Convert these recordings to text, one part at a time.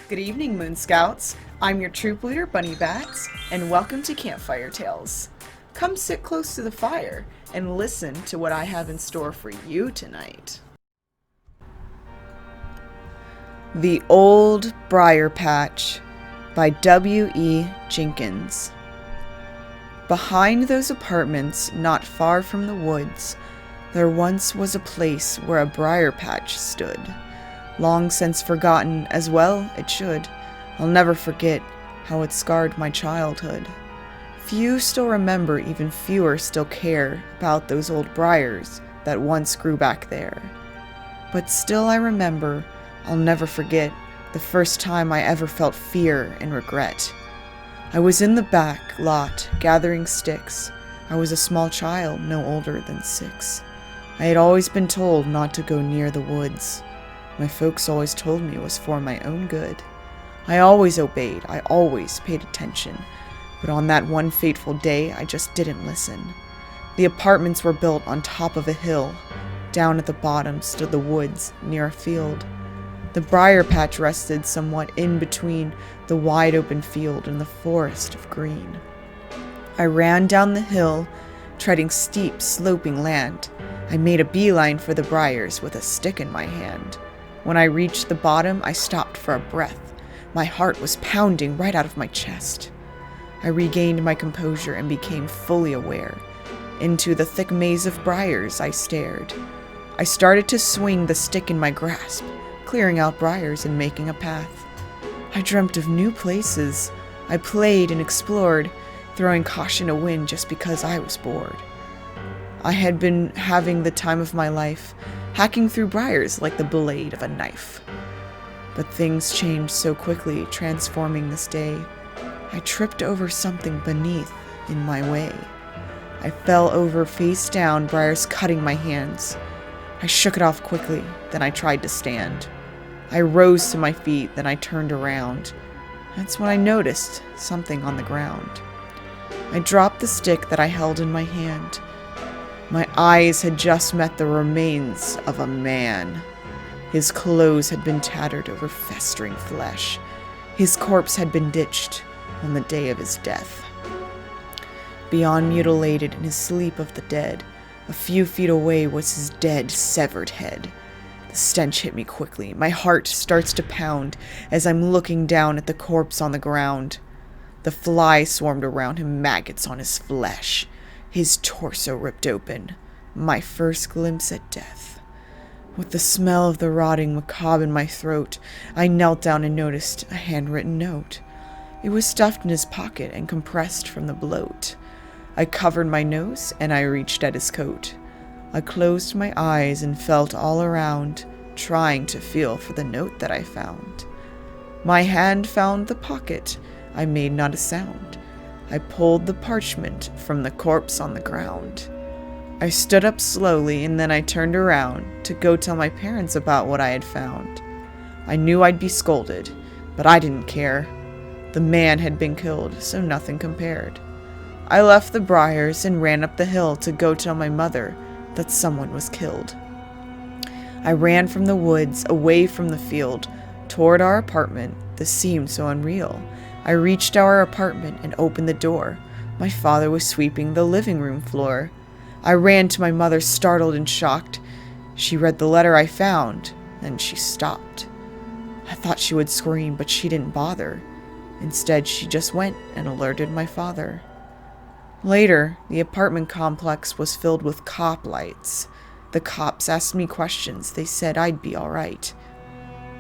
Good evening, Moonscouts. I'm your troop leader, Bunnie, and welcome to Campfire Tales. Come sit close to the fire and listen to what I have in store for you tonight. The Old Briar Patch by W.E. Jenkins. Behind those apartments, not far from the woods, there once was a place where a briar patch stood. Long since forgotten, as well it should. I'll never forget how it scarred my childhood. Few still remember, even fewer still care about those old briars that once grew back there. But still I remember, I'll never forget, the first time I ever felt fear and regret. I was in the back lot gathering sticks. I was a small child, no older than 6. I had always been told not to go near the woods. My folks always told me it was for my own good. I always obeyed, I always paid attention, but on that one fateful day, I just didn't listen. The apartments were built on top of a hill. Down at the bottom stood the woods, near a field. The briar patch rested somewhat in between the wide open field and the forest of green. I ran down the hill, treading steep, sloping land. I made a beeline for the briars with a stick in my hand. When I reached the bottom, I stopped for a breath. My heart was pounding right out of my chest. I regained my composure and became fully aware. Into the thick maze of briars I stared. I started to swing the stick in my grasp, clearing out briars and making a path. I dreamt of new places. I played and explored, throwing caution to wind just because I was bored. I had been having the time of my life, hacking through briars like the blade of a knife. But things changed so quickly, transforming this day. I tripped over something beneath in my way. I fell over face down, briars cutting my hands. I shook it off quickly, then I tried to stand. I rose to my feet, then I turned around. That's when I noticed something on the ground. I dropped the stick that I held in my hand. My eyes had just met the remains of a man. His clothes had been tattered over festering flesh. His corpse had been ditched on the day of his death. Beyond mutilated in his sleep of the dead, a few feet away was his dead, severed head. The stench hit me quickly. My heart starts to pound as I'm looking down at the corpse on the ground. The flies swarmed around him, maggots on his flesh. His torso ripped open. My first glimpse at death. With the smell of the rotting macabre in my throat, I knelt down and noticed a handwritten note. It was stuffed in his pocket and compressed from the bloat. I covered my nose and I reached at his coat. I closed my eyes and felt all around, trying to feel for the note that I found. My hand found the pocket. I made not a sound. I pulled the parchment from the corpse on the ground. I stood up slowly and then I turned around to go tell my parents about what I had found. I knew I'd be scolded, but I didn't care. The man had been killed, so nothing compared. I left the briars and ran up the hill to go tell my mother that someone was killed. I ran from the woods, away from the field, toward our apartment. This seemed so unreal. I reached our apartment and opened the door. My father was sweeping the living room floor. I ran to my mother, startled and shocked. She read the letter I found, then she stopped. I thought she would scream, but she didn't bother. Instead, she just went and alerted my father. Later, the apartment complex was filled with cop lights. The cops asked me questions. They said I'd be all right.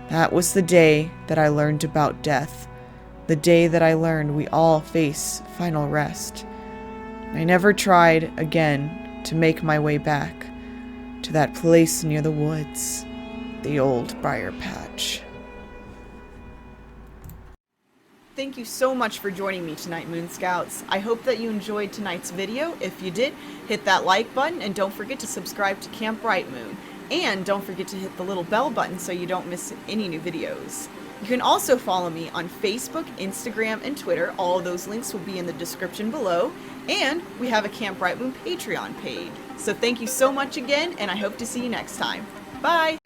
That was the day that I learned about death. The day that I learned we all face final rest. I never tried again to make my way back to that place near the woods, the Old Briar Patch. Thank you so much for joining me tonight, Moonscouts. I hope that you enjoyed tonight's video. If you did, hit that like button and don't forget to subscribe to Camp Brightmoon. And don't forget to hit the little bell button so you don't miss any new videos. You can also follow me on Facebook, Instagram, and Twitter. All of those links will be in the description below. And we have a Camp Brightmoon Patreon page. So thank you so much again, and I hope to see you next time. Bye!